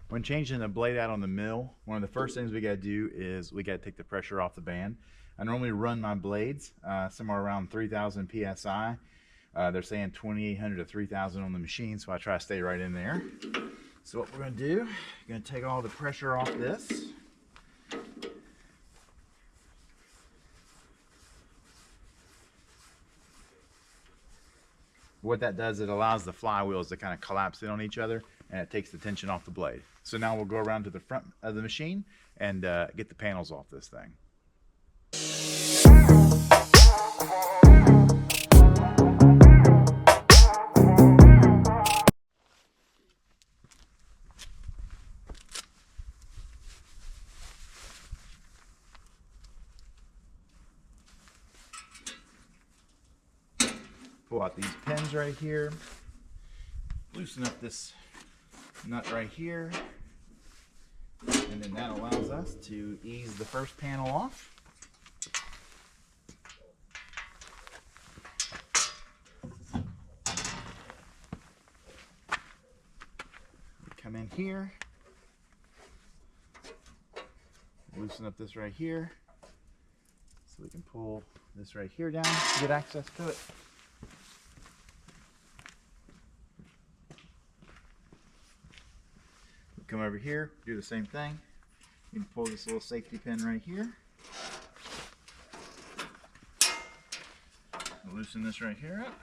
When changing the blade out on the mill, one of the first things we got to do is we got to take the pressure off the band. I normally run my blades somewhere around 3,000 psi. They're saying 2,800 to 3,000 on the machine, so I try to stay right in there. So what we're going to do, we're going to take all the pressure off this. What that does, it allows the flywheels to kind of collapse in on each other, and it takes the tension off the blade. So now we'll go around to the front of the machine and get the panels off this thing. Pull out these pins right here, loosen up this nut right here, and then that allows us to ease the first panel off. Come in here, loosen up this right here, so we can pull this right here down to get access to it. Come over here, do the same thing. You can pull this little safety pin right here. Loosen this right here up.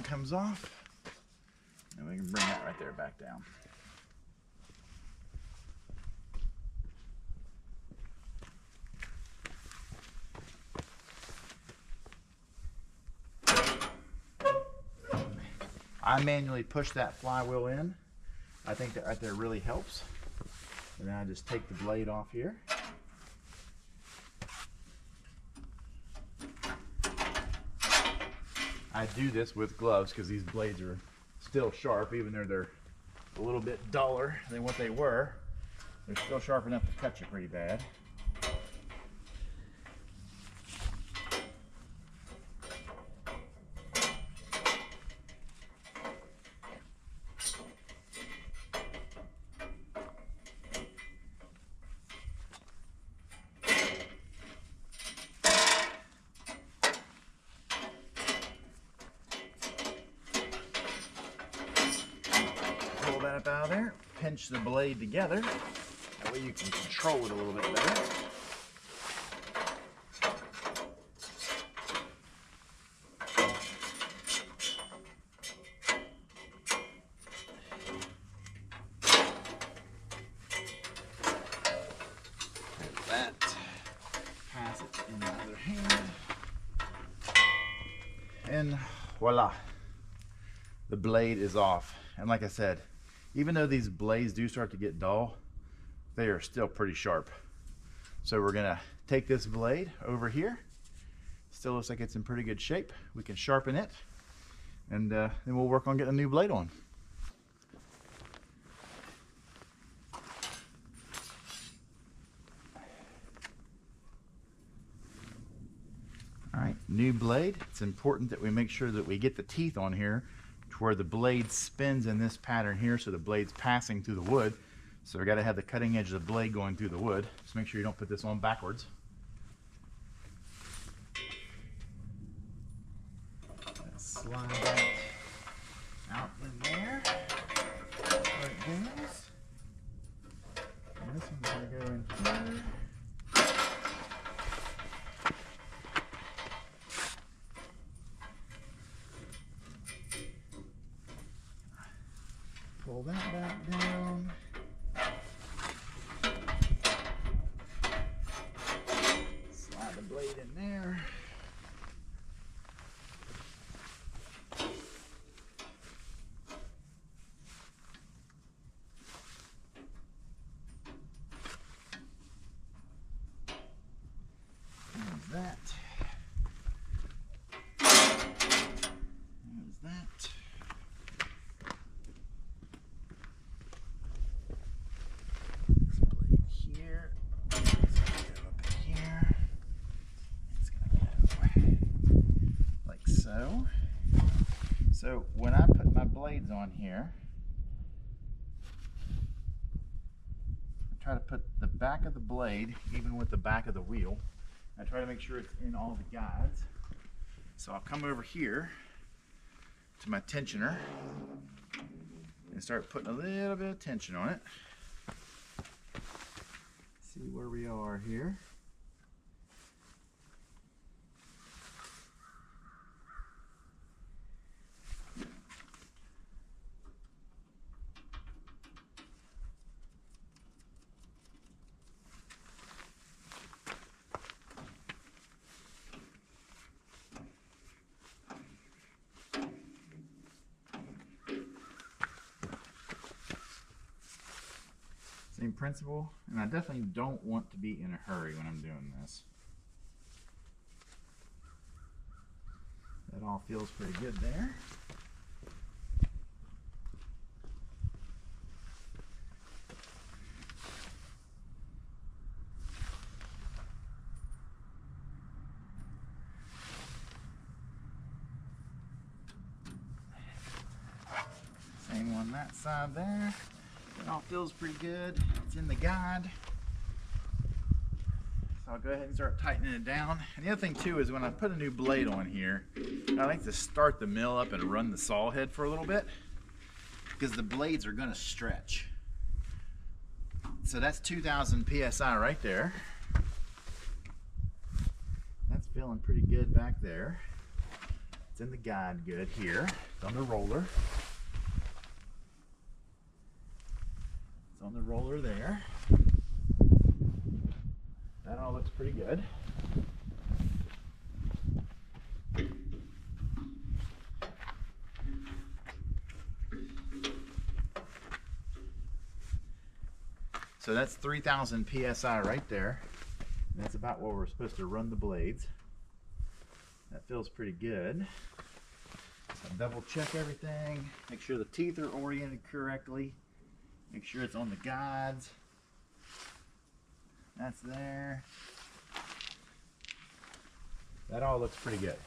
Comes off, and we can bring that right there back down. I manually push that flywheel in. I think that right there really helps. And then I just take the blade off here. I do this with gloves because these blades are still sharp, even though they're a little bit duller than what they were. They're still sharp enough to cut you pretty bad. Pull that up out of there, pinch the blade together. That way you can control it a little bit better. That. Pass it in the other hand. And voila. The blade is off. And like I said, even though these blades do start to get dull, they are still pretty sharp. So we're gonna take this blade over here. Still looks like it's in pretty good shape. We can sharpen it, and then we'll work on getting a new blade on. All right, new blade. It's important that we make sure that we get the teeth on here to where the blade spins in this pattern here, so the blade's passing through the wood. So we got to have the cutting edge of the blade going through the wood. Just make sure you don't put this on backwards. Slide that out in there. There it goes. And this one's going to go in here. Pull that back down. Slide the blade in there. There's that. So when I put my blades on here, I try to put the back of the blade even with the back of the wheel. I try to make sure it's in all the guides. So I'll come over here to my tensioner and start putting a little bit of tension on it. See where we are here. Same principle, and I definitely don't want to be in a hurry when I'm doing this. That all feels pretty good there. Same on that side there. It all feels pretty good. It's in the guide. So I'll go ahead and start tightening it down. And the other thing too is when I put a new blade on here, I like to start the mill up and run the saw head for a little bit because the blades are going to stretch. So that's 2,000 PSI right there. That's feeling pretty good back there. It's in the guide good here. It's on the roller. On the roller there. That all looks pretty good. So that's 3,000 PSI right there. And that's about where we're supposed to run the blades. That feels pretty good. I'll double check everything, make sure the teeth are oriented correctly. Make sure it's on the guides. That's there. That all looks pretty good.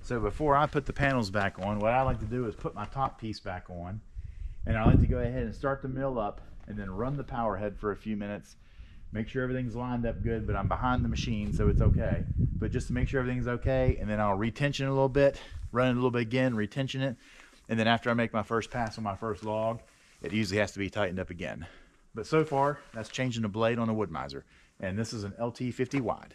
So before I put the panels back on, what I like to do is put my top piece back on. And I like to go ahead and start the mill up and then run the power head for a few minutes. Make sure everything's lined up good, but I'm behind the machine, so it's okay. But just to make sure everything's okay, and then I'll retension it a little bit, run it a little bit again, retension it, and then after I make my first pass on my first log, it usually has to be tightened up again. But so far, that's changing the blade on a Wood-Mizer, and this is an LT50 wide.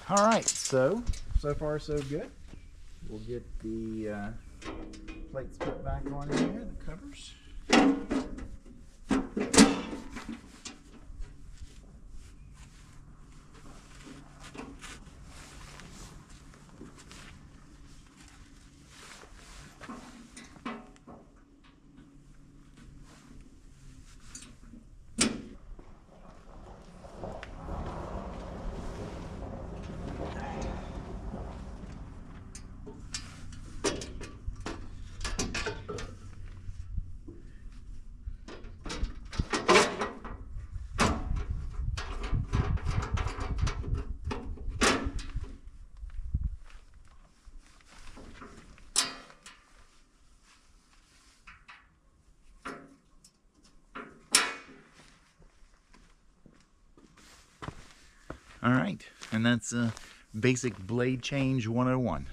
All right, so far so good. We'll get the plates put back on in here, the covers. All right, and that's basic blade change 101.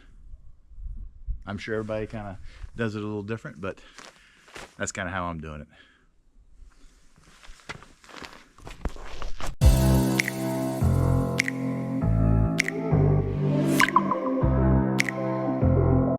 I'm sure everybody kind of does it a little different, but that's kind of how I'm doing it.